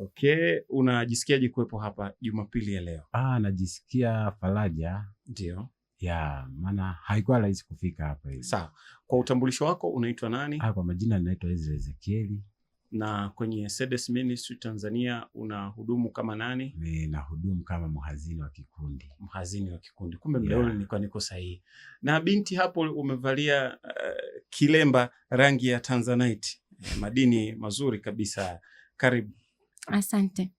Okay, unajisikiaje kuwepo hapa Jumapili ya leo? Najisikia faraja. Ndio. Ya, maana haikuwa rahisi kufika hapa hivi. Sawa. Kwa utambulisho wako unaitwa nani? Kwa majina ninaitwa Ezra Ezekieli. Na kwenye SEDES Ministry Tanzania unahudumu kama nani? Ninahudumu kama mhazini wa kikundi. Mhazini wa kikundi. Kumbe mleoni nilikuwa niko sahihi. Na binti hapo umevalia kilemba rangi ya Tanzanite. Madini mazuri kabisa. Karibu. Asante.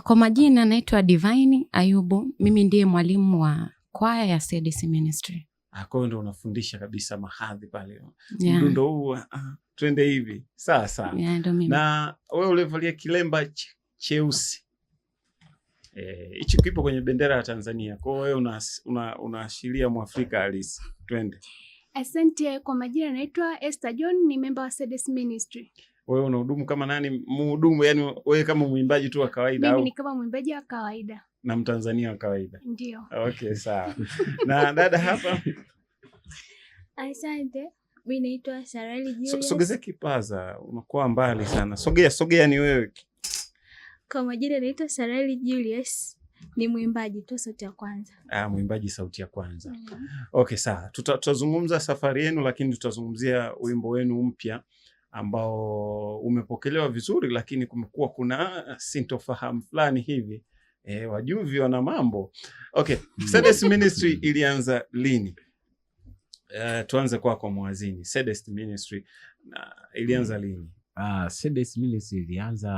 Kwa majina naitwa Divine Ayubu. Mimi ndiye mwalimu wa kwaya ya SEDES Ministry. Kwa hiyo ndio unafundisha kabisa mahadhi pale. Mdundo huu twende hivi. Sawa. Ndio mimi. Na wewe ulivalia kilemba cheusi. Hicho kipo kwenye bendera ya Tanzania. Kwa hiyo wewe unaashiria Mwafrika halisi. Twende. Asante. Kwa majina naitwa Esther John, ni member wa SEDES Ministry. Wewe unahudumu kama nani? Mhudumu, yani wewe kama mwimbaji tu wa kawaida au? Mimi ni kama mwimbaji wa kawaida. Na Mtanzania wa kawaida. Ndio. Okay, sawa. Na dada hapa? Asante. Mimi naitwa Sarali Julius. Sogeza kipaza, unakuwa mbali sana. Sogea ni wewe. Kwa majina naitwa Sarali Julius. Ni mwimbaji tu sauti ya kwanza. Mwimbaji sauti ya kwanza. Okay, sawa. Tutazungumza safari yenu, lakini tutazungumzia wimbo wenu mpya ambao umepokelewa vizuri, lakini kumekuwa kuna sintofahamu fulani hivi. Wajuvi wana mambo. Okay, SEDES Ministry ilianza lini? Tuanze kwako mwazini. SEDES Ministry ilianza lini? SEDES Ministry ilianza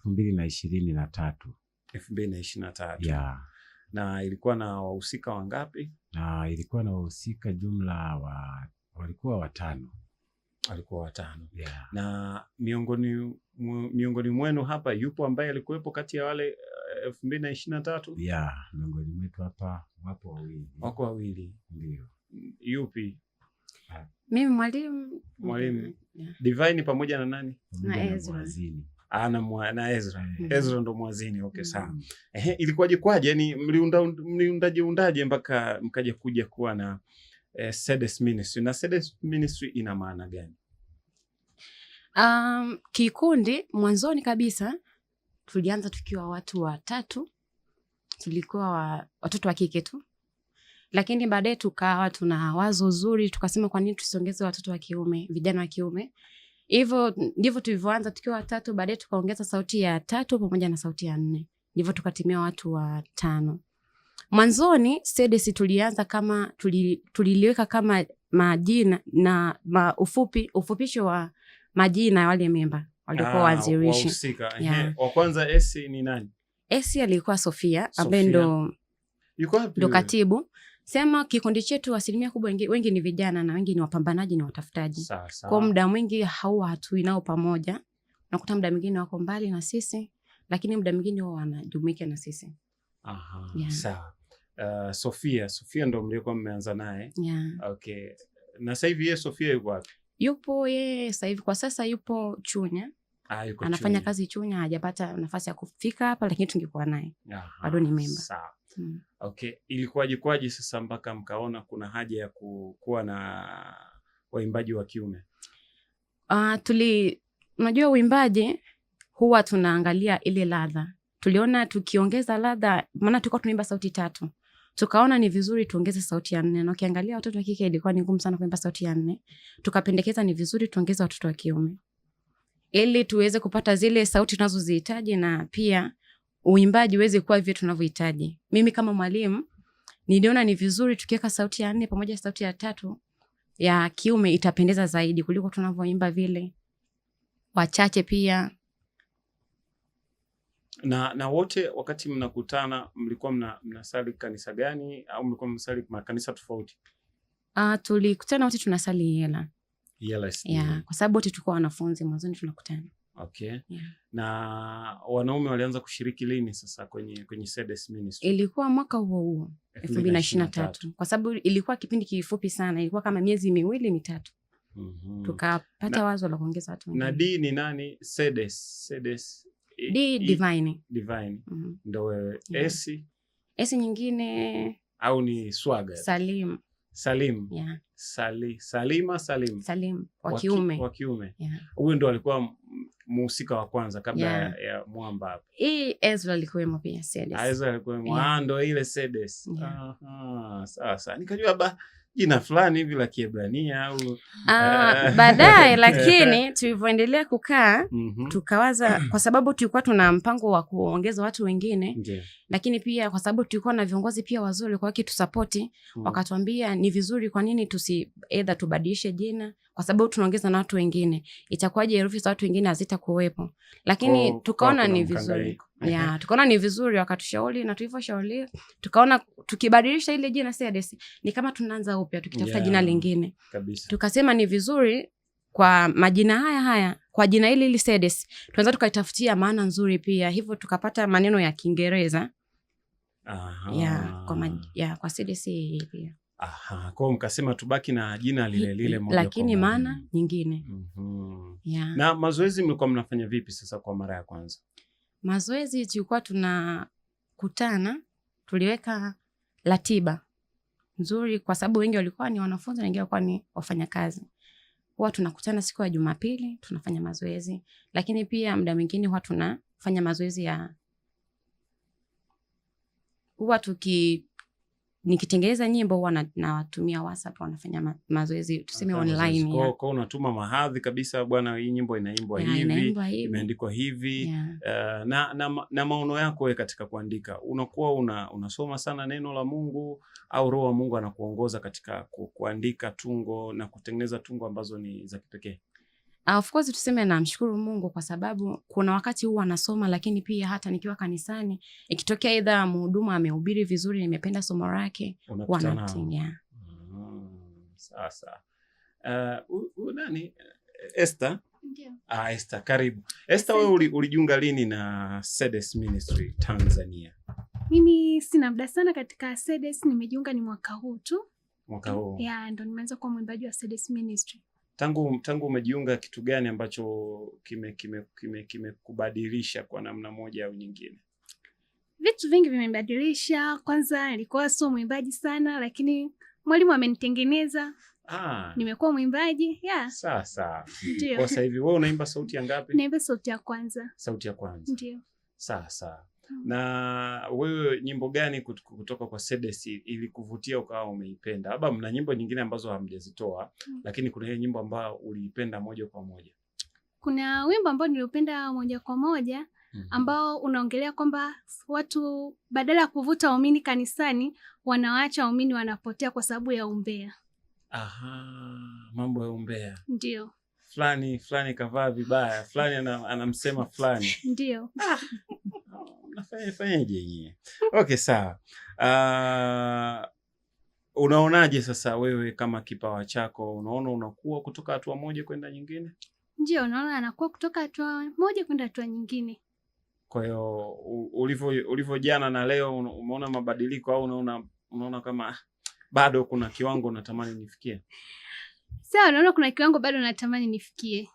2023. 2023. Yeah. Na ilikuwa na wahusika wangapi? Ilikuwa na wahusika jumla walikuwa 5. Walikuwa 5. Yeah. Na miongoni mwenu hapa yupo ambaye alikuwepo kati ya wale 2023? Yeah, miongoni mwetu hapa wapo 2. Wako 2. Ndio. Yupi? Mimi mwalimu. Yeah. Divine pamoja na nani? Na Ezra. Na Ezra. Ezra ndo mwazini. Okay, sawa. Ilikuwaje? Yani mliundaje mpaka mkaja kuja kuwa na SEDES Ministry? Na SEDES Ministry ina maana gani? Kikundi mwanzoni kabisa tulianza tukiwa watu 3. Tulikuwa watoto wa kike tu. Lakini baadaye tukawa tuna wazo zuri, tukasema kwa nini tusiongeze watoto wa kiume, vijana wa kiume. Hivyo ndivyo tulivyoanza tukiwa 3, baadaye tukaongeza sauti ya 3 pamoja na sauti ya 4. Ndivyo tukatimia watu 5. Mwanzoni SEDES tulianza kama tuliliweka kama majina na ufupisho wa majina ya wale memba walikuwa waanzilishi. Wa kwanza S ni nani? S alikuwa Sofia ambaye ndo katibu. Sema kikundi chetu asilimia kubwa wengi ni vijana na wengi ni wapambanaji, ni watafutaji. Kwa muda mwingi hatui nao pamoja. Nakuta muda mwingine wako mbali na sisi, lakini muda mwingine wao wanajumuika na sisi. Yeah. Sawa. Sofia ndo mlikuwa mmeanza naye. Yeah. Okay. Na sasa hivi Sofia yuko wapi? Yupo sasa hivi kwa sasa yupo Chunya. Anafanya kazi Chunya, hajapata nafasi ya kufika hapa, lakini tungekuwa naye. Bado ni member. Sawa. Okay, ilikuwaje sasa mpaka mkaona kuna haja ya kuwa na waimbaji wa kiume? Unajua uimbaji huwa tunaangalia ile ladha. Tuliona tukiongeza ladha, maana tulikuwa tunaimba sauti 3. Tukaona ni vizuri tuongeze sauti ya 4. Na ukiangalia watoto wa kike ilikuwa ni ngumu sana kuimba sauti ya 4. Tukapendekeza ni vizuri tuongeze watoto wa kiume, ili tuweze kupata zile sauti tunazozihitaji na pia uimbaji uweze kuwa vile tunavyohitaji. Mimi kama mwalimu niliona ni vizuri tukiweka sauti ya 4 pamoja na sauti ya 3 ya kiume itapendeza zaidi kuliko tunavyoimba vile wachache pia. Na wote wakati mnakutana mlikuwa mnasali kanisa gani au mlikuwa mnasali makanisa tofauti? Tulikutana wote tunasali Yela. Yeah, kwa sababu wote tulikuwa wanafunzi mwanzoni tunakutana. Okay. Yeah. Na wanaume walianza kushiriki lini sasa kwenye SEDES Ministry? Ilikuwa mwaka huo 2023. Kwa sababu ilikuwa kipindi kifupi sana, ilikuwa kama miezi 2-3. Tukapata wazo la kuongeza watu wengine. Na D ni nani? SEDES Divine. Ndio wewe. S nyingine au ni Swaga? Salim. Yeah. Salim wa kiume. Wa kiume. Yeah. Huyu ndo alikuwa mhusika wa kwanza kabla Yeah. ya Mwamba hapa. Ezra alikuwemo pia Sedes. Ezra alikuwemo. Yeah. Ndo ile Sedes. Yeah. Aha, sasa nikajua jina fulani hivi la Kiebrania au baadaye, lakini tulivyoendelea kukaa tukawaza, kwa sababu tulikuwa tuna mpango wa kuongeza watu wengine. Lakini pia kwa sababu tulikuwa na viongozi pia wazuri kwa kitusapoti, wakatuambia ni vizuri, kwa nini either tubadilishe jina, kwa sababu tunaongeza na watu wengine, itakuwaje herufi za watu wengine hazitakuwepo. Lakini tukaona ni vizuri. Yeah, tukaona ni vizuri, wakatushauri, na tulivyoshauri tukaona tukibadilisha ile jina Sedes ni kama tunaanza upya tukitafuta jina lingine kabisa. Tukasema ni vizuri kwa majina haya kwa jina hili Sedes tuanza tukaitafutia maana nzuri pia, hivyo tukapata maneno ya Kiingereza. Kwa Sedes pia. Kwa mkasema tubaki na jina lile moja, lakini maana nyingine. Yeah. Na mazoezi mlikuwa mnafanya vipi sasa kwa mara ya kwanza? Mazoezi tulikuwa tunakutana, tuliweka ratiba nzuri kwa sababu wengi walikuwa ni wanafunzi na wengine walikuwa ni wafanyakazi. Huwa tunakutana siku ya Jumapili tunafanya mazoezi, lakini pia muda mwingine huwa tunafanya mazoezi nikitengeneza nyimbo huwa nawatumia WhatsApp, wanafanya mazoezi tuseme online. Kwa unatuma mahadhi kabisa, bwana hii nyimbo inaimbwa hivi, imeandikwa hivi. Na maono yako wewe katika kuandika, unakuwa unasoma sana neno la Mungu au Roho wa Mungu anakuongoza katika kuandika tungo na kutengeneza tungo ambazo ni za kipekee? Of course tuseme namshukuru Mungu kwa sababu kuna wakati huwa nasoma, lakini pia hata nikiwa kanisani ikitokea either mhudumu amehubiri vizuri, nimependa somo lake, wanatia. Sasa nani Esther? Ndio. Esther, karibu. Esther, wewe ulijiunga lini na Sedes Ministry Tanzania? Mimi sina muda sana katika Sedes, nimejiunga ni mwaka huu tu. Mwaka huu? Yeah, ndo nimeanza kuwa mwimbaji wa Sedes Ministry. Tangu umejiunga, kitu gani ambacho kimekubadilisha kwa namna moja au nyingine? Vitu vingi vimebadilisha. Kwanza nilikuwa sio mwimbaji sana, lakini mwalimu amenitengeneza. Nimekuwa mwimbaji. Yeah. Sasa. Ndio. Kwa sasa hivi wewe unaimba sauti ya ngapi? Naimba sauti ya kwanza. Sauti ya kwanza. Ndio. Sasa. Na wewe nyimbo gani kutoka kwa Sedes ili kuvutia ukawa umeipenda? Labda mna nyimbo nyingine ambazo hamjazitoa, lakini kuna ile nyimbo ambayo uliipenda moja kwa moja. Kuna wimbo ambao niliupenda moja kwa moja ambao unaongelea kwamba watu badala ya kuvuta waumini kanisani wanawaacha waumini wanapotea kwa sababu ya umbea. Mambo ya umbea. Ndio. Fulani kavaa vibaya, fulani anamsema fulani. Ndio. Nafanyaje nyie? Okay, sawa. Unaonaje sasa wewe kama kipawa chako, unaona unakuwa kutoka hatua moja kwenda nyingine? Ndio, naona anakuwa kutoka hatua moja kwenda hatua nyingine. Kwa hiyo ulivyo jana na leo umeona mabadiliko au unaona kama bado kuna kiwango unatamani nifikie? Sawa, naona kuna kiwango bado natamani nifikie.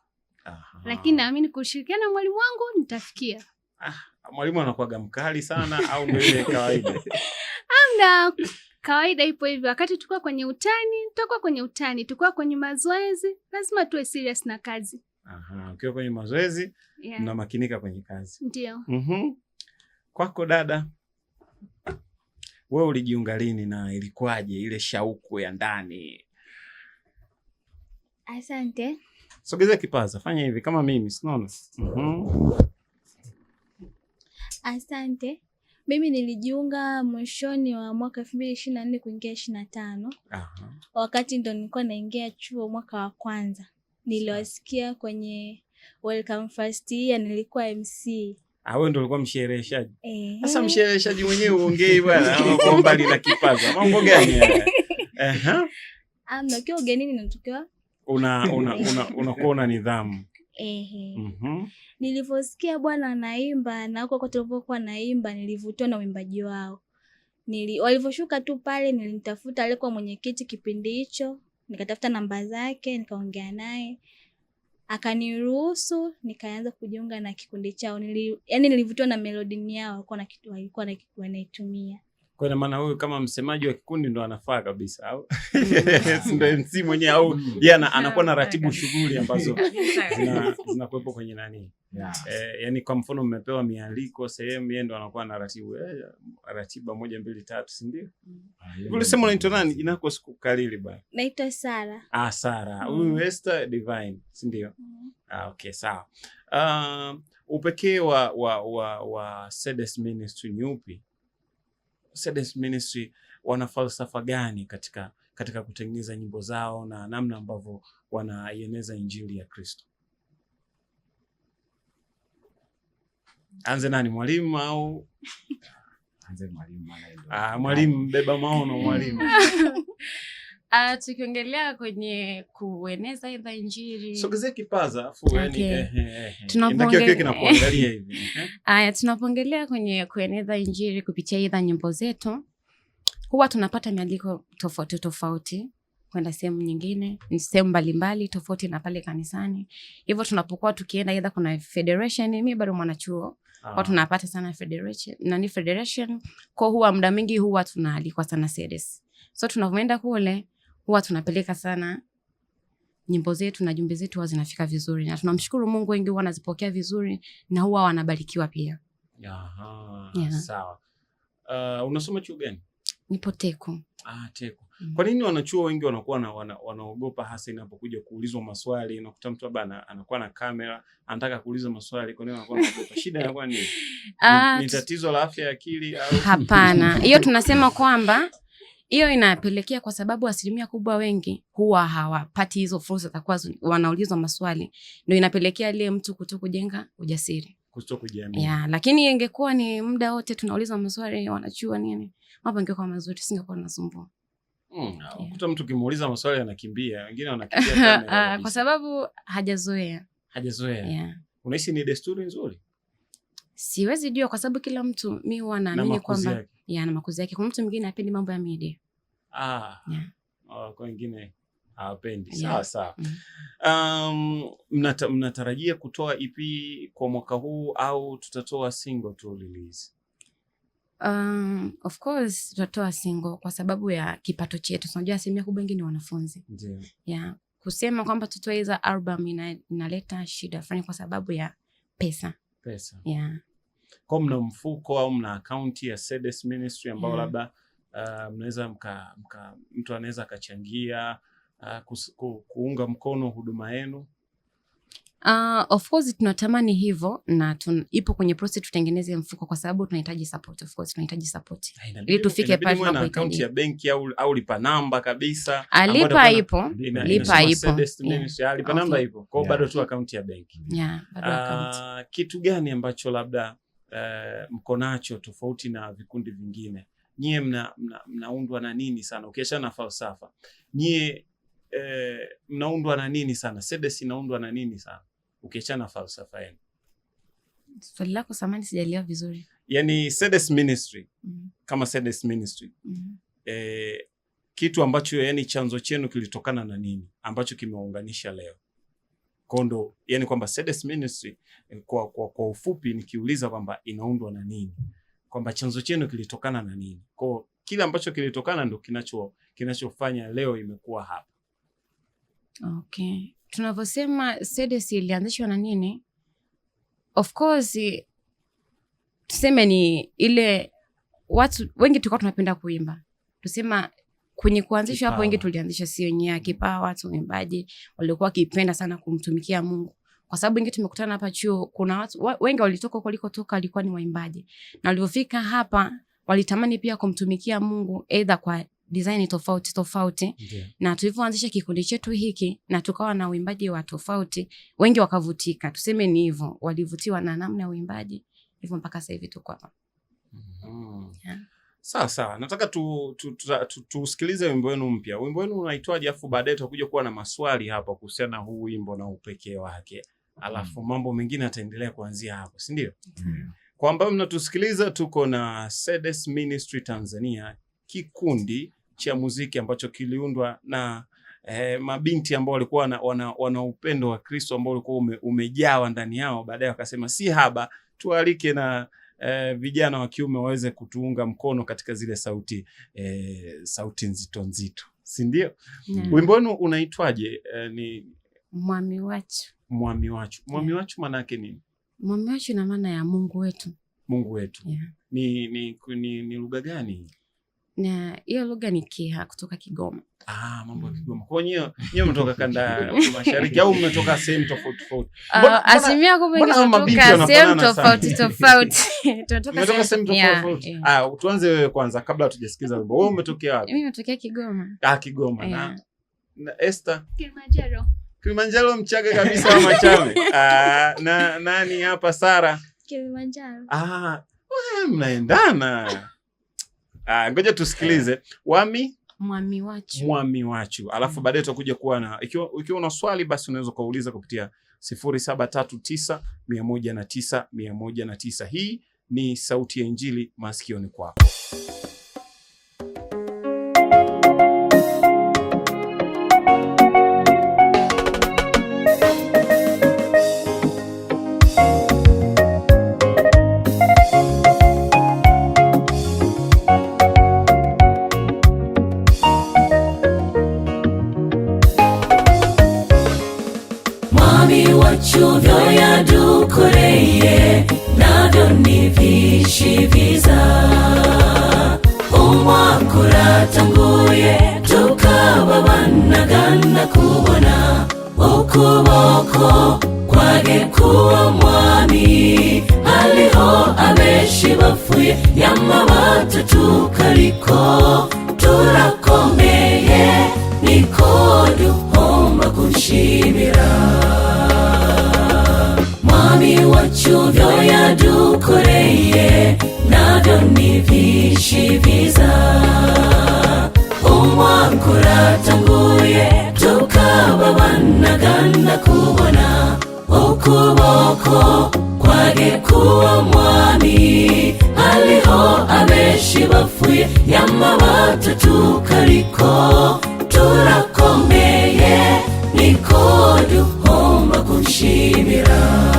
Lakini naamini kushirikiana na mwalimu wangu nitafikia. Mwalimu anakuwaga mkali sana au ndio ile kawaida? Amna, kawaida ipo hivyo. Wakati tukua kwenye utani, tutakuwa kwenye utani. Tukua kwenye mazoezi, lazima tuwe serious na kazi. Ukiwa kwenye mazoezi, mnamakinika kwenye kazi. Ndio. Kwako dada, wewe ulijiunga lini na ilikuwaje ile shauku ya ndani? Asante. Sogeza kipaza, fanya hivi kama mimi, sinaona. Asante. Mimi nilijiunga mwishoni wa mwaka 2024 kuingia 25. Wakati ndo nilikuwa naingia chuo mwaka wa kwanza. Niliwasikia kwenye Welcome First Year, nilikuwa MC. Wewe ndo ulikuwa mshereheshaji? Sasa mshereheshaji mwenyewe uongei bwana, au kwa mbali na kipaza. Mambo gani haya? Ukiwa ugenini unatokewa unakuwa na nidhamu. Nilivyosikia bwana anaimba na huko kote alipokuwa anaimba nilivutiwa na uimbaji wao. Walivyoshuka tu pale nilimtafuta alikuwa mwenyekiti kipindi hicho, nikatafuta namba zake, nikaongea naye. Akaniruhusu, nikaanza kujiunga na kikundi chao. Nilivutiwa na melodi yao, walikuwa wanaitumia. Kwa maana huyu kama msemaji wa kikundi ndo anafaa kabisa au ndio MC mwenyewe au yeye anakuwa na ratibu shughuli ambazo zinakuwepo kwenye nani? Yani kwa mfano mmepewa mialiko sehemu, yeye ndo anakuwa na ratibu ratiba 1 2 3, si ndio? Ulisema unaitwa nani? Inako sikukalili bwana. Naitwa Sara. Sara. Huyu Esther Divine, si ndio? Okay, sawa. Upekee wa Cedes Ministry ni upi? Cedes Ministry wana falsafa gani katika kutengeneza nyimbo zao na namna ambavyo wanaieneza injili ya Kristo? Anze nani, mwalimu au? Anze mwalimu. Mwalimu beba maono, mwalimu. Tukiongelea kwenye kueneza idha injili. Sogezea kipaza afu yani tunapoongelea kinapoangalia hivi. Tunapoongelea kwenye kueneza injili kupitia idha nyimbo zetu, huwa tunapata mialiko tofauti tofauti kwenda sehemu nyingine, sehemu mbalimbali tofauti na pale kanisani. Hivyo tunapokuwa tukienda either kuna federation, mimi bado mwanachuo, kwa tunapata sana federation, kwa huwa muda mwingi huwa tunaalikwa sana Cedes. So tunavyoenda kule huwa tunapeleka sana nyimbo zetu na jumbe zetu huwa zinafika vizuri, na tunamshukuru Mungu, wengi huwa wanazipokea vizuri na huwa wanabarikiwa pia. Sawa. Unasoma chuo gani? Nipo Teku. Teku. Kwa nini wanachuo wengi wanakuwa wanaogopa hasa inapokuja kuulizwa maswali? Unakuta mtu bana anakuwa na kamera, anataka kuuliza maswali, kwa nini wanakuwa wanaogopa? Shida inakuwa nini? Ni tatizo la afya ya akili au? Hapana. Hiyo tunasema kwamba hiyo inapelekea kwa sababu asilimia kubwa wengi huwa hawapati hizo fursa za kuwa wanaulizwa maswali. Ndio inapelekea ile mtu kutokujenga ujasiri. Kutokujiamini. Lakini ingekuwa ni muda wote tunaulizwa maswali, wanachua nini, mambo ingekuwa mazuri, singekuwa nasumbua. Ukuta mtu kimuuliza maswali anakimbia, wengine wanakimbia kamera. Kwa sababu hajazoea. Unahisi ni desturi nzuri? Siwezi jua kwa sababu kila mtu mimi huwa naamini kwamba na makuzi yake. Kuna mtu mwingine hapendi mambo ya media. Kwa wengine hawapendi. Sawa. Mnatarajia kutoa EP kwa mwaka huu au tutatoa single tu release? Of course tutatoa single kwa sababu ya kipato chetu. Unajua asilimia kubwa wengi ni wanafunzi. Ndio. Kusema kwamba tutoe hizo album inaleta shida fulani kwa sababu ya pesa. Kwa mna mfuko au mna akaunti ya Cedes Ministry ambao labda mnaweza mtu anaweza akachangia kuunga mkono huduma yenu? Of course tunatamani hivyo na ipo kwenye process tutengeneze mfuko kwa sababu tunahitaji support. Of course tunahitaji support ili tufike pale tunapohitaji. Kuna akaunti ya benki au lipa namba kabisa? Lipa ipo. Lipa namba ipo. Kwa bado tu akaunti ya benki. Bado akaunti. Kitu gani ambacho labda mko nacho tofauti na vikundi vingine? Nyie mnaundwa na nini sana? Ukiachana na falsafa. Nyie mnaundwa na nini sana? Cedes inaundwa na nini sana? Ukiachana na falsafa yenu. Swali lako samani sijaelewa vizuri. Yani Cedes Ministry, kama Cedes Ministry. Kitu ambacho yani chanzo chenu kilitokana na nini ambacho kimeunganisha leo? Kondo, yani kwamba Cedes Ministry kwa ufupi nikiuliza kwamba inaundwa na nini? Kwamba chanzo chenu kilitokana na nini? Kwa kile ambacho kilitokana ndo kinachofanya leo imekuwa hapa. Okay. Tunavyosema Cedes ilianzishwa na nini? Of course tuseme ni ile watu wengi tulikuwa tunapenda kuimba. Tusema kwenye kuanzisha hapo wengi tulianzisha sio wenyewe kipawa, watu waimbaji walikuwa wakipenda sana kumtumikia Mungu. Kwa sababu wengi tumekutana hapa chuo, kuna watu wengi walitoka walikotoka walikuwa ni waimbaji. Na walivyofika hapa walitamani pia kumtumikia Mungu either kwa design tofauti. Na tulivyoanzisha kikundi chetu hiki na tukawa na uimbaji wa tofauti, wengi wakavutika. Tuseme ni hivyo, walivutiwa na namna ya uimbaji. Hivyo mpaka sasa hivi tuko hapa. Sawa. Nataka tusikilize wimbo wenu mpya. Wimbo wenu unaitwaje? Afu baadaye tutakuja kuwa na maswali hapa kuhusiana na huu wimbo na upekee wake. Alafu mambo mengine yataendelea kuanzia hapo, si ndio? Kwa ambao mnatusikiliza, tuko na Cedes Ministry Tanzania, kikundi cha muziki ambacho kiliundwa na mabinti ambao walikuwa wana upendo wa Kristo ambao ulikuwa umejawa ndani yao. Baadaye wakasema si haba tualike na vijana wa kiume waweze kutuunga mkono katika zile sauti nzito nzito, si ndio? Wimbo wenu unaitwaje? Ni Mwami Wachu. Mwami Wachu. Mwami Wachu maana yake nini? Mwami Wachu ina maana ya Mungu wetu. Mungu wetu. Ni lugha gani? Na hiyo lugha ni Kiha kutoka Kigoma. Mambo ya Kigoma. Kwa hiyo nyinyi mmetoka kanda mashariki au mmetoka sehemu tofauti tofauti? Asilimia kubwa kutoka sehemu tofauti tofauti. Tunatoka sehemu tofauti. Tuanze wewe kwanza kabla hatujasikiza wimbo. Wewe umetokea wapi? Mimi nimetokea Kigoma. Kigoma. Na Esther? Kilimanjaro. Kilimanjaro, Mchaga kabisa wa Machame. Na nani hapa? Sara? Kilimanjaro. Mnaendana. Ngoja tusikilize Mwami Wachu. Mwami Wachu. Alafu baadaye tutakuja kuwa na ikiwa una swali basi unaweza kuuliza kupitia 0739 109 109. Hii ni Sauti ya Injili masikioni kwako. Chuvyo ya dukoreye navyo nivishi viza umwakura tanguye tukababanagana kubona ukuboko kwage kuwa mwami haliho abeshi bafuye yamabata tukariko turakomeye niko duhomba gushimira Mwami Wachu vyo yadukoreye navyo nivishi viza umwakura tanguye tukababanagana kubona ukuboko kwage kuwa mwami haliho abeshi bafuye yamabata tukariko turakomeye niko duhomba gushimira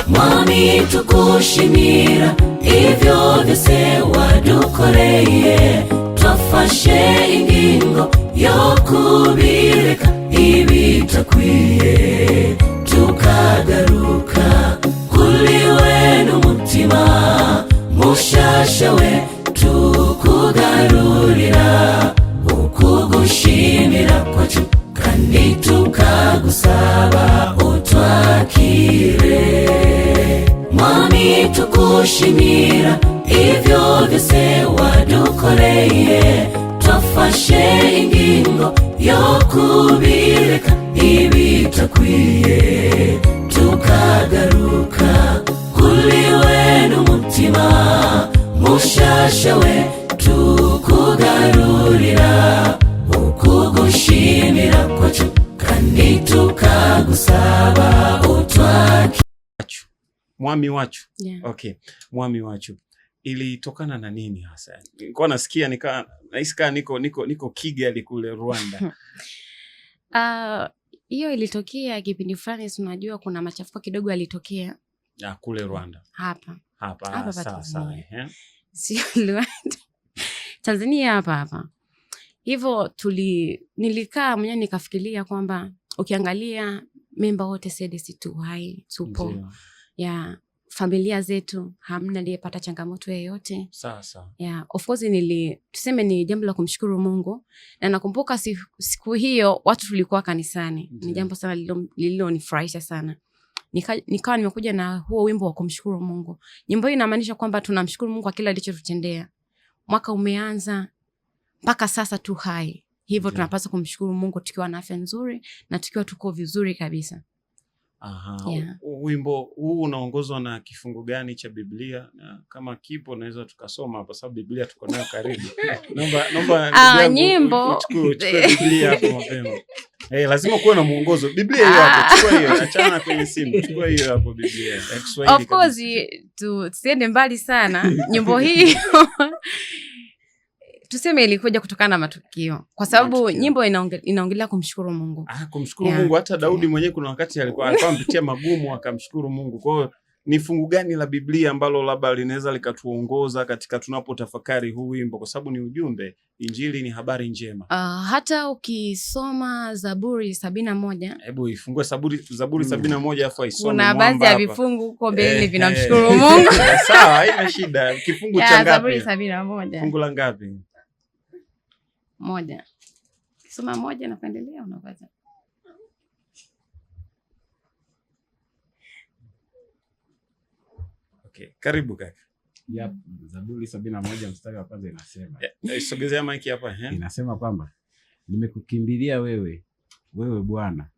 Mwami tukushimira ivyo vyose wadukoreye twafashe ingingo yo kubireka ibitakwiye tukagaruka kuri we n'umutima mushasha we tukugarurira ukugushimira kwacu kandi tukagusaba utwakire Mwami tukushimira ivyo vyose wadukoreye twafashe ingingo yo kubireka ibitakwiye tukagaruka kuri we n'umutima mushasha we tukugarurira ukugushimira kwacu kandi tukagusaba utwakire Mwami Wachu. Okay. Mwami Wachu. Ilitokana na nini hasa? Nilikuwa nasikia nahisi niko Kigali kule Rwanda. Hiyo ilitokea kipindi fulani, tunajua kuna machafuko kidogo yalitokea. Kule Rwanda. Hapa Sawa. Sio Rwanda. Tanzania hapa. Hivyo nilikaa mwenyewe nikafikiria kwamba ukiangalia memba wote SEDES tu hai tupo. Ya familia zetu hamna aliyepata changamoto yoyote. Sawa. Of course tuseme ni jambo la kumshukuru Mungu. Na nakumbuka siku hiyo watu tulikuwa kanisani. Ni jambo sana lililonifurahisha sana. Nikawa nimekuja na huo wimbo wa kumshukuru Mungu. Nyimbo hii inamaanisha kwamba tunamshukuru Mungu kwa kila alichotutendea. Mwaka umeanza mpaka sasa tu hai. Hivyo tunapaswa kumshukuru Mungu tukiwa na afya nzuri na tukiwa tuko vizuri kabisa. Wimbo huu unaongozwa na kifungu gani cha Biblia? Na kama kipo naweza tukasoma hapa sababu Biblia tuko nayo karibu. Naomba nyimbo chukua Biblia hapo mapema. Lazima kuwa na mwongozo. Biblia hiyo hapo, chukua hiyo, achana kwenye simu. Chukua hiyo hapo Biblia. Of course tusiende mbali sana. Nyimbo hii tuseme ilikuja kutokana na matukio. Kwa sababu nyimbo inaongelea kumshukuru Mungu. Kumshukuru Mungu. Hata Daudi mwenyewe kuna wakati alikuwa amepitia magumu akamshukuru Mungu. Kwa hiyo ni fungu gani la Biblia ambalo labda linaweza likatuongoza katika tunapotafakari huu wimbo, kwa sababu ni ujumbe, injili ni habari njema. Hata ukisoma Zaburi 71, hebu ifungue Zaburi 71 afu isome. Kuna baadhi ya vifungu huko mbele vinamshukuru Mungu. Sawa, haina shida. Kifungu cha ngapi? Zaburi 71. Fungu la ngapi? 1. Soma 1 na kuendelea unapata. Okay, karibu kaka. Yep, Zaburi 71 mstari wa kwanza inasema. Sogezea mic hapa. Inasema kwamba nimekukimbilia wewe Bwana,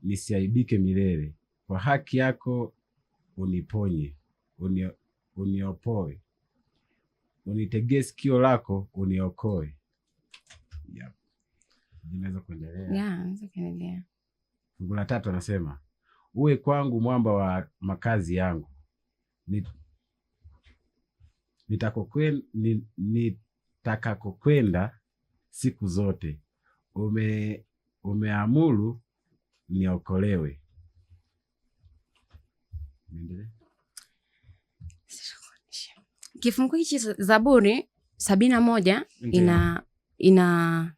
nisiaibike milele. Kwa haki yako uniponye, uniopoe. Unitegee sikio lako uniokoe. Yep. Inaweza kuendelea. Inaweza kuendelea. Fungu la 3 anasema, uwe kwangu mwamba wa makazi yangu. Nitakakokwenda siku zote. Umeamuru niokolewe. Kifungu hichi Zaburi 71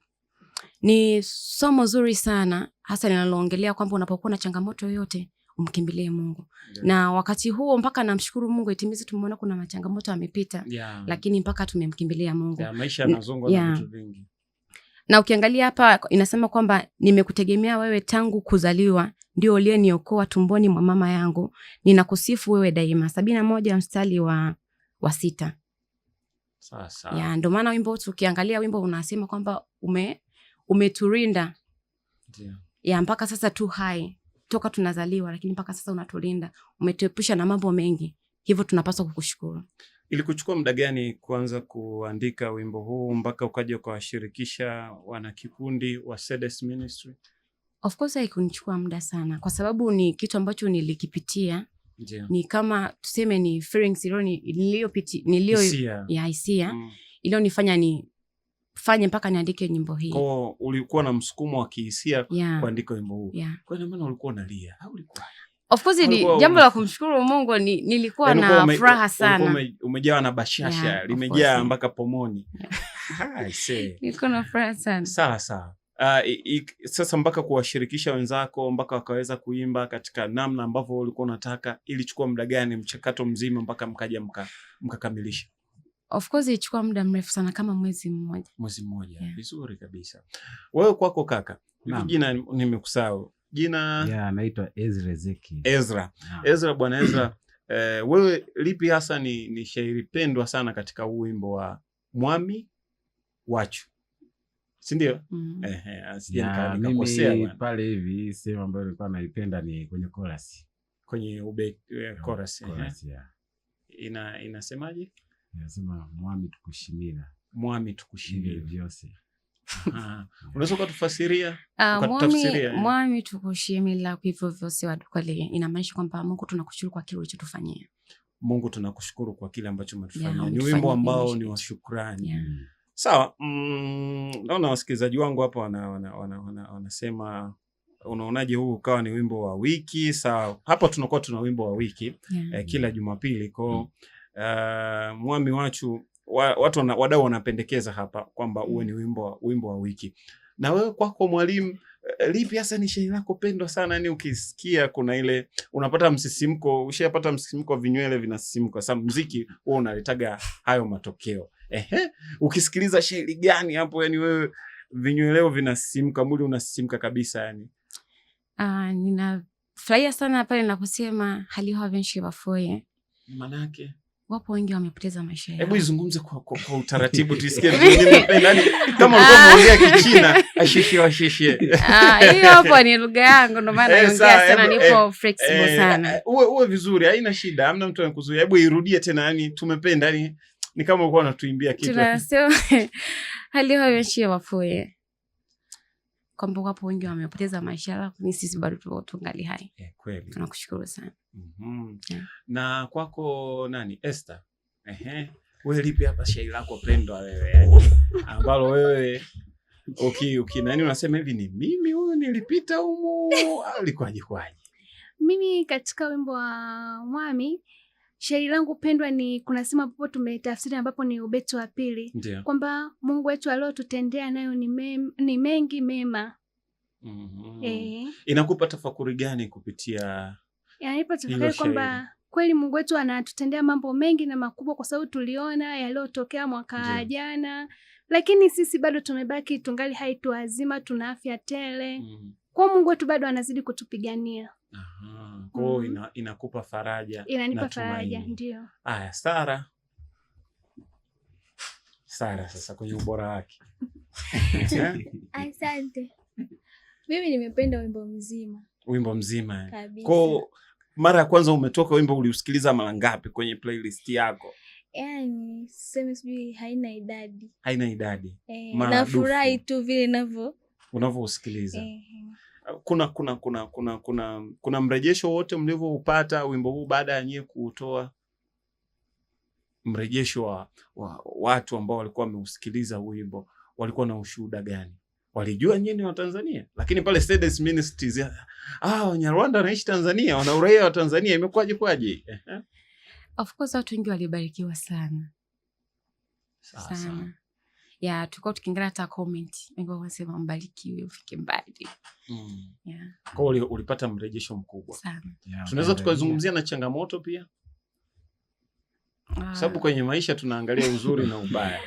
ni somo zuri sana, hasa linaloongelea kwamba unapokuwa na changamoto yoyote umkimbilie Mungu. Na wakati huo mpaka namshukuru Mungu itimize, tumeona kuna machangamoto amepita, lakini mpaka tumemkimbilia Mungu. Maisha yanazongwa na vitu vingi. Na ukiangalia hapa inasema kwamba nimekutegemea wewe tangu kuzaliwa, ndio uliyeniokoa tumboni mwa mama yangu. Ninakusifu wewe daima. 71 mstari wa 6. Sawa. Ndio maana wimbo ukiangalia wimbo unasema kwamba umeturinda. Mpaka sasa tu hai. Toka tunazaliwa, lakini mpaka sasa unatulinda. Umetuepusha na mambo mengi. Hivyo tunapaswa kukushukuru. Ilikuchukua muda gani kuanza kuandika wimbo huu mpaka ukaja ukawashirikisha wana kikundi wa Sedes Ministry? Of course haikunichukua muda sana, kwa sababu ni kitu ambacho nilikipitia. Ni kama tuseme ni feelings hisia ilionifanya nifanye mpaka niandike nyimbo hii. Kwa ulikuwa na msukumo wa kihisia kuandika wimbo huu. Kwa nini maana ulikuwa unalia au ulikuwa? Of course ni jambo la kumshukuru Mungu, nilikuwa na furaha sana. Umejawa na bashasha, limejaa mpaka pomoni. I say. Nilikuwa na furaha sana. Sawa. Sasa mpaka kuwashirikisha wenzako mpaka wakaweza kuimba katika namna ambavyo ulikuwa unataka, ilichukua muda gani mchakato mzima mpaka mkaja mkakamilisha? Of course ilichukua muda mrefu sana, kama mwezi mmoja. Vizuri kabisa. Wewe kwako kaka, jina nimekusahau. Jina naitwa Ezra Zeki. Ezra, bwana Ezra, wewe lipi hasa ni shairi pendwa sana katika huu wimbo wa Mwami Wachu? Si ndio? Mimi pale hivi sehemu ambayo nilikuwa naipenda ni kwenye chorus. Kwenye chorus. Inasemaje? Inasema Mwami tukushimira. Mwami tukushimira vyose. Unaweza kutufasiria? Mwami tukushimira hivyo vyose wadukale. Inamaanisha kwamba Mungu tunakushukuru kwa kile ulichotufanyia. Mungu tunakushukuru kwa kile ambacho umetufanyia. Ni wimbo ambao ni wa shukrani. Sawa. Naona wasikilizaji wangu hapa wanasema unaonaje huu ukawa ni wimbo wa wiki? Sawa. Hapa tunakuwa tuna wimbo wa wiki kila Jumapili. Kwa Mwami Wachu, wadau wanapendekeza hapa kwamba uwe ni wimbo wa wiki. Na wewe kwako mwalimu, lipi hasa ni shairi lako pendwa sana? Yani ukisikia kuna ile unapata msisimko, ushapata msisimko, vinywele vinasisimka. Sasa muziki wewe unaletaga hayo matokeo. Ukisikiliza shairi gani hapo, yani wewe vinyweleo vinasisimka, mwili unasisimka kabisa yani? Ninafurahia sana pale ninaposema haliho benshi bafoye. Maana yake wapo wengi wamepoteza maisha yao. Hebu izungumze kwa utaratibu tusikie vizuri. Yaani kama ulikuwa unaongea Kichina, ashishie. Hiyo hapo ni lugha yangu, ndio maana naongea sana, nipo flexible sana. Uwe vizuri, haina shida, hamna mtu anakuzuia. Hebu irudie tena, yani tumependa, yani ni kama ulikuwa unatuimbia kitu. Tunasema haliho benshi bafoye. Kwamba wapo wengi wamepoteza maisha yao, ni sisi bado tungali hai. Kweli. Tunakushukuru sana. Na kwako nani? Esther. Wewe lipi hapa shairi lako pendwa wewe yani? Ambalo wewe nani unasema hivi ni mimi huyu nilipita humo, alikuwaje kwaje? Mimi katika wimbo wa Mwami, shairi langu pendwa ni kuna sema ambapo tumetafsiri ambapo ni ubeti wa pili. Kwamba Mungu wetu aliotutendea nayo ni mengi mema. Inakupa tafakuri gani kupitia? Inanipa tafakuri kwamba kweli Mungu wetu anatutendea mambo mengi na makubwa, kwa sababu tuliona yaliyotokea mwaka jana, lakini sisi bado tumebaki tungali hai, tu wazima, tuna afya tele. Kwa Mungu wetu bado anazidi kutupigania. Kwa inakupa faraja. Inanipa faraja, ndio. Aya, Sara sasa kwenye ubora wake. Asante. Mimi nimependa wimbo mzima. Wimbo mzima. Kwa mara ya kwanza umetoka wimbo uliusikiliza mara ngapi kwenye playlist yako? Yaani sema sijui haina idadi. Haina idadi. Nafurahi tu vile unavyosikiliza. Kuna mrejesho wote mlivyoupata wimbo huu baada ya nyie kuutoa? Mrejesho wa watu ambao walikuwa wameusikiliza wimbo walikuwa na ushuhuda gani? Walijua nyinyi ni wa Tanzania? Lakini pale Stedes Ministries, Wanyarwanda wanaishi Tanzania, wana uraia wa Tanzania, imekwaje? Of course watu wengi walibarikiwa sana. Sana. Ya tulikuwa tukiangalia hata comment, wengi wanasema mbarikiwe ufike mbali. Kwa ulipata mrejesho mkubwa sana. Tunaweza tukazungumzia na changamoto pia? Sababu kwenye maisha tunaangalia uzuri na ubaya.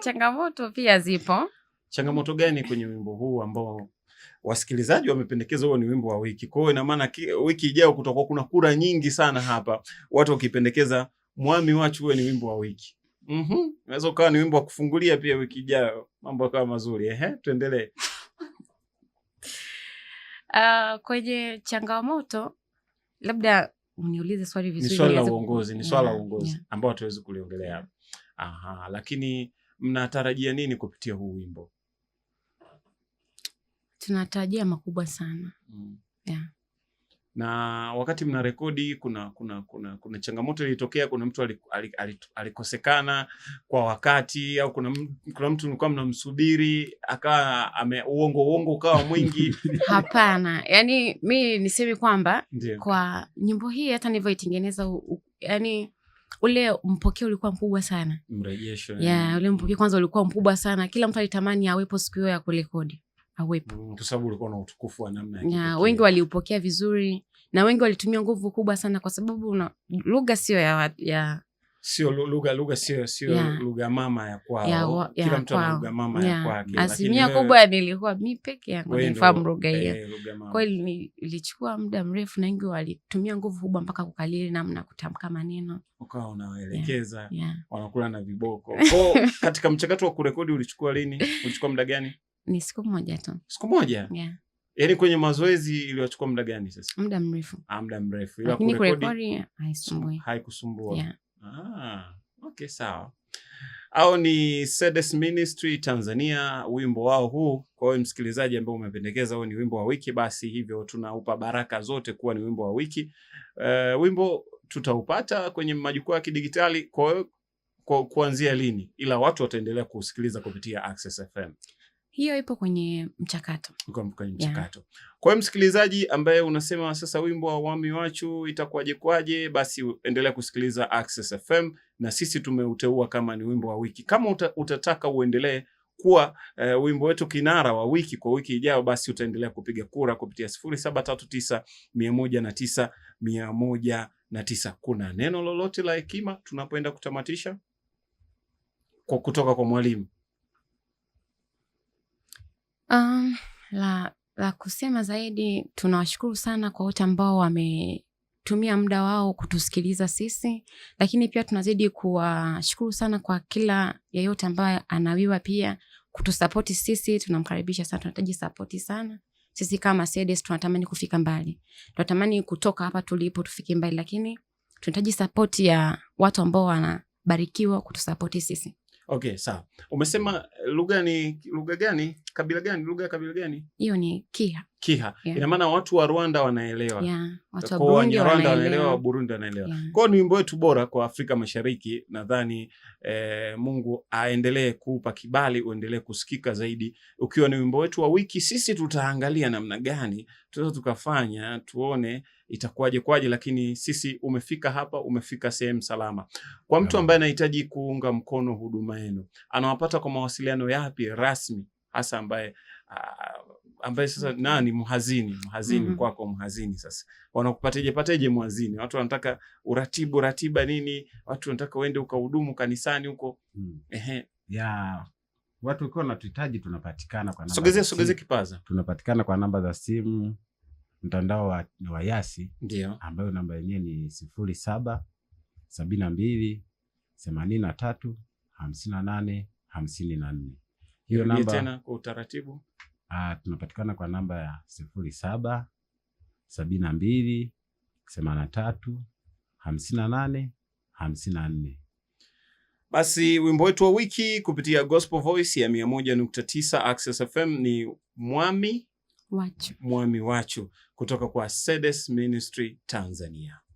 Changamoto pia zipo. Changamoto gani kwenye wimbo huu ambao wasikilizaji wamependekeza huo ni wimbo wa wiki? Kwa hiyo ina maana wiki ijayo kutakuwa kuna kura nyingi sana hapa, watu wakipendekeza Mwami Wachu huwe ni wimbo wa wiki. Unaweza ukawa ni wimbo wa kufungulia pia wiki ijayo, mambo yakawa mazuri. Tuendelee. Kwenye changamoto labda uniulize swali vizuri. Ni swala la uongozi, ambao hatuwezi kuliongelea hapa. Lakini mnatarajia nini kupitia huu wimbo? Tunatarajia makubwa sana. Na wakati mna rekodi kuna changamoto ilitokea, kuna mtu alikosekana kwa wakati, au kuna mtu mlikuwa mnamsubiri akawa uongo ukawa mwingi? Hapana, yani mimi niseme kwamba kwa nyimbo hii hata nilivyoitengeneza yani ule mpokeo ulikuwa mkubwa sana. Mrejesho. Ule mpokeo kwanza ulikuwa mkubwa sana. Kila mtu alitamani awepo siku hiyo ya kurekodi. Awepo. Kwa sababu ulikuwa na utukufu wa namna yake. Wengi waliupokea vizuri na wengi walitumia nguvu kubwa sana, kwa sababu lugha sio sio lugha sio lugha mama ya kwao. Kila mtu ana lugha mama ya kwake. Asilimia kubwa nilikuwa mimi peke yangu nifahamu lugha hiyo. Kwa hiyo ilichukua muda mrefu na wengi walitumia nguvu kubwa mpaka kukalili namna kutamka maneno. Ukawa unawaelekeza, wanakula na viboko. Kwa katika mchakato wa kurekodi ulichukua lini? Ulichukua muda gani? Ni siku moja tu. Siku moja? Yaani kwenye mazoezi iliwachukua muda gani sasa? Muda mrefu. Muda mrefu. Ila kurekodi haikusumbua. Okay, sawa. Au ni Stedes Ministry Tanzania, wimbo wao huu. Kwa hiyo msikilizaji ambaye umependekeza huo ni wimbo wa wiki, basi hivyo tunaupa baraka zote kuwa ni wimbo wa wiki. Wimbo tutaupata kwenye majukwaa ya kidigitali kwa kuanzia lini? Ila watu wataendelea kusikiliza kupitia Access FM. Hiyo ipo kwenye mchakato. Kwa hiyo msikilizaji ambaye unasema sasa wimbo wa Mwami Wachu itakuwaje, basi endelea kusikiliza Access FM, na sisi tumeuteua kama ni wimbo wa wiki. Kama utataka uendelee kuwa wimbo wetu kinara wa wiki kwa wiki ijayo, basi utaendelea kupiga kura kupitia 0739109109. Kuna neno lolote la hekima tunapoenda kutamatisha kwa kutoka kwa mwalimu? La kusema zaidi, tunawashukuru sana kwa wote ambao wametumia muda wao kutusikiliza sisi, lakini pia tunazidi kuwashukuru sana kwa kila yeyote ambaye anawiwa pia kutusapoti sisi. Tunamkaribisha sana, tunahitaji sapoti sana. Sisi kama Stedes tunatamani kufika mbali. Tunatamani kutoka hapa tulipo tufike mbali, lakini tunahitaji sapoti ya watu ambao wanabarikiwa kutusapoti sisi. Okay, sawa. Umesema lugha ni lugha gani? kabila gani? Lugha ya kabila gani? Hiyo ni Kiha. Kiha. Yeah. Ina maana watu wa Rwanda wanaelewa. Watu wa Burundi wanaelewa, wa Burundi wanaelewa. Kwa ni wimbo wetu bora kwa Afrika Mashariki. Nadhani Mungu aendelee kuupa kibali uendelee kusikika zaidi. Ukiwa ni wimbo wetu wa wiki, sisi tutaangalia namna gani tunaweza tukafanya, tuone itakuwaje kwaje, lakini sisi umefika hapa, umefika sehemu salama. Kwa mtu ambaye anahitaji kuunga mkono huduma yenu, anawapata kwa mawasiliano yapi rasmi, hasa ambaye sasa nani mhazini kwako mhazini, sasa wanakupateje mhazini? Watu wanataka ratiba nini, watu wanataka uende ukahudumu kanisani huko. Watu ukiwa natuhitaji, tunapatikana kwa namba. Sogeze kipaza. Tunapatikana kwa namba za simu, mtandao wa Yasi, ndio ambayo namba yenyewe ni 0772835854. Hiyo namba tena kwa utaratibu. Tunapatikana kwa namba ya 0772835854. Basi wimbo wetu wa wiki kupitia Gospel Voice ya 101.9 Access FM ni Mwami Wachu kutoka kwa Sedes Ministry Tanzania.